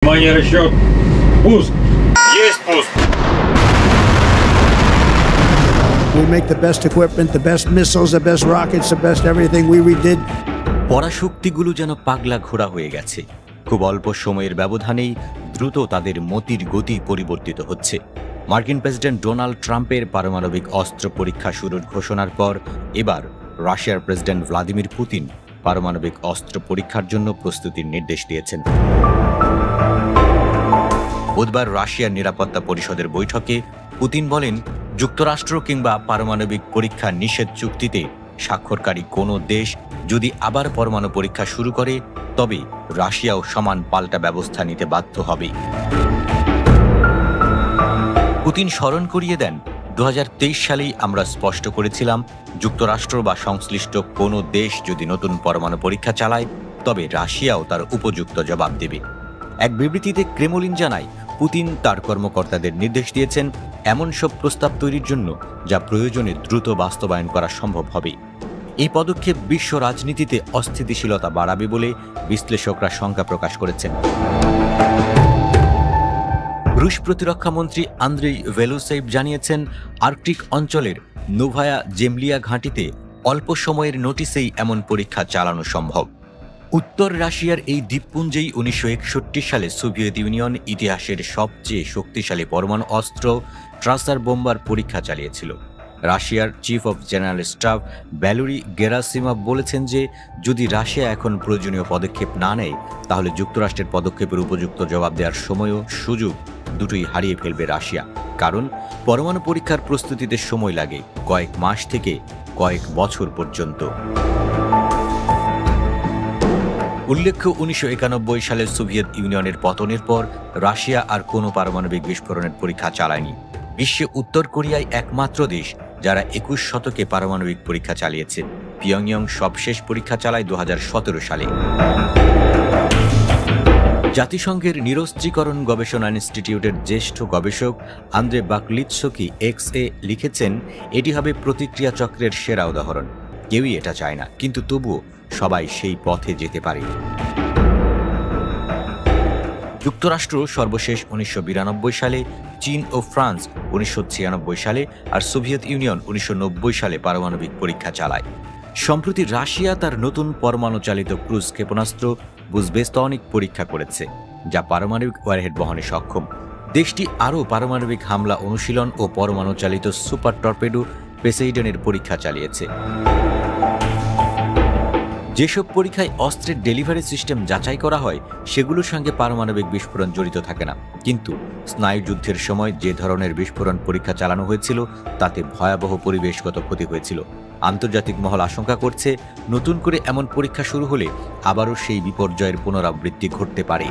Внимание, расчет. Пуск. Есть пуск. We make the best equipment, the best missiles, the best rockets, the best everything we redid. পরাশক্তিগুলো যেন পাগলা ঘোড়া হয়ে গেছে। খুব অল্প সময়ের ব্যবধানেই দ্রুত তাদের মতির গতি পরিবর্তিত হচ্ছে। মার্কিন প্রেসিডেন্ট ডোনাল্ড ট্রাম্পের পারমাণবিক অস্ত্র পরীক্ষা শুরুর ঘোষণার পর এবার রাশিয়ার প্রেসিডেন্ট ভ্লাদিমির পুতিন পারমাণবিক অস্ত্র পরীক্ষার জন্য প্রস্তুতির নির্দেশ দিয়েছেন। বুধবার রাশিয়ার নিরাপত্তা পরিষদের বৈঠকে পুতিন বলেন, যুক্তরাষ্ট্র কিংবা পারমাণবিক পরীক্ষা নিষেধ চুক্তিতে স্বাক্ষরকারী কোনো দেশ যদি আবার পরমাণু পরীক্ষা শুরু করে তবে রাশিয়াও সমান পাল্টা ব্যবস্থা নিতে বাধ্য হবে। পুতিন স্মরণ করিয়ে দেন, 2023 সালেই আমরা স্পষ্ট করেছিলাম, যুক্তরাষ্ট্র বা সংশ্লিষ্ট কোনো দেশ যদি নতুন পরমাণু পরীক্ষা চালায় তবে রাশিয়াও তার উপযুক্ত জবাব দেবে। এক বিবৃতিতে ক্রেমলিন জানায়, পুতিন তার কর্মকর্তাদের নির্দেশ দিয়েছেন এমন সব প্রস্তাব তৈরির জন্য যা প্রয়োজনে দ্রুত বাস্তবায়ন করা সম্ভব হবে। এই পদক্ষেপ বিশ্ব রাজনীতিতে অস্থিতিশীলতা বাড়াবে বলে বিশ্লেষকরা শঙ্কা প্রকাশ করেছেন। রুশ প্রতিরক্ষা মন্ত্রী আন্দ্রেই ভেলোসেভ জানিয়েছেন, আর্কটিক অঞ্চলের নোভায়া জেমলিয়া ঘাঁটিতে অল্প সময়ের নোটিসেই এমন পরীক্ষা চালানো সম্ভব। উত্তর রাশিয়ার এই দ্বীপপুঞ্জেই 1961 সালে সোভিয়েত ইউনিয়ন ইতিহাসের সবচেয়ে শক্তিশালী পরমাণু অস্ত্র ট্রাসার বোম্বার পরীক্ষা চালিয়েছিল। রাশিয়ার chief of general staff Valery Gerasimov বলেছেন যে যদি রাশিয়া এখন প্রয়োজনীয় পদক্ষেপ না নেয় তাহলে যুক্তরাষ্ট্রের পদক্ষেপের উপযুক্ত জবাব দেওয়ার সময় ও সুযোগ দুটোই হারিয়ে ফেলবে রাশিয়া। কারণ পরমাণু পরীক্ষার প্রস্তুতিতে সময় লাগে কয়েক মাস থেকে কয়েক বছর পর্যন্ত। উল্লেখ্য, 1991 সালের সোভিয়েত ইউনিয়নের পতনের পর রাশিয়া আর কোনো পারমাণবিক বিস্ফোরণের পরীক্ষা চালায়নি। বিশ্বে উত্তর কোরিয়ায় একমাত্র দেশ যারা 21 শতকে পারমাণবিক পরীক্ষা চালিয়েছে। পিয়ংইয়ং সবশেষ পরীক্ষা চালায় 2017 সালে। জাতিসংঘের নিরস্ত্রীকরণ গবেষণা ইনস্টিটিউটের জ্যেষ্ঠ গবেষক আন্দ্রে বাকলিৎসকি এক্স-এ লিখেছেন, এটি হবে প্রতিক্রিয়া চক্রের সেরা উদাহরণ। কেউই এটা চায় না, কিন্তু তবুও সবাই সেই পথে যেতে পারে। যুক্তরাষ্ট্র সর্বশেষ 1992 সালে, চীন ও ফ্রান্স 1996 সালে আর সোভিয়েত ইউনিয়ন 1990 সালে পারমাণবিক পরীক্ষা চালায়। সম্প্রতি রাশিয়া তার নতুন পরমাণু চালিত ক্রুজ ক্ষেপণাস্ত্র বুজবেস্তনিক পরীক্ষা করেছে, যা পারমাণবিক ওয়ারহেড বহনে সক্ষম। দেশটি আরও পারমাণবিক হামলা অনুশীলন ও পরমাণু চালিত সুপার টর্পেডো পেসেইডনের পরীক্ষা চালিয়েছে। যেসব পরীক্ষায় অস্ত্রের ডেলিভারি সিস্টেম যাচাই করা হয় সেগুলোর সঙ্গে পারমাণবিক বিস্ফোরণ জড়িত থাকে না, কিন্তু স্নায়ুযুদ্ধের সময় যে ধরনের বিস্ফোরণ পরীক্ষা চালানো হয়েছিল তাতে ভয়াবহ পরিবেশগত ক্ষতি হয়েছিল। আন্তর্জাতিক মহল আশঙ্কা করছে, নতুন করে এমন পরীক্ষা শুরু হলে আবারও সেই বিপর্যয়ের পুনরাবৃত্তি ঘটতে পারে।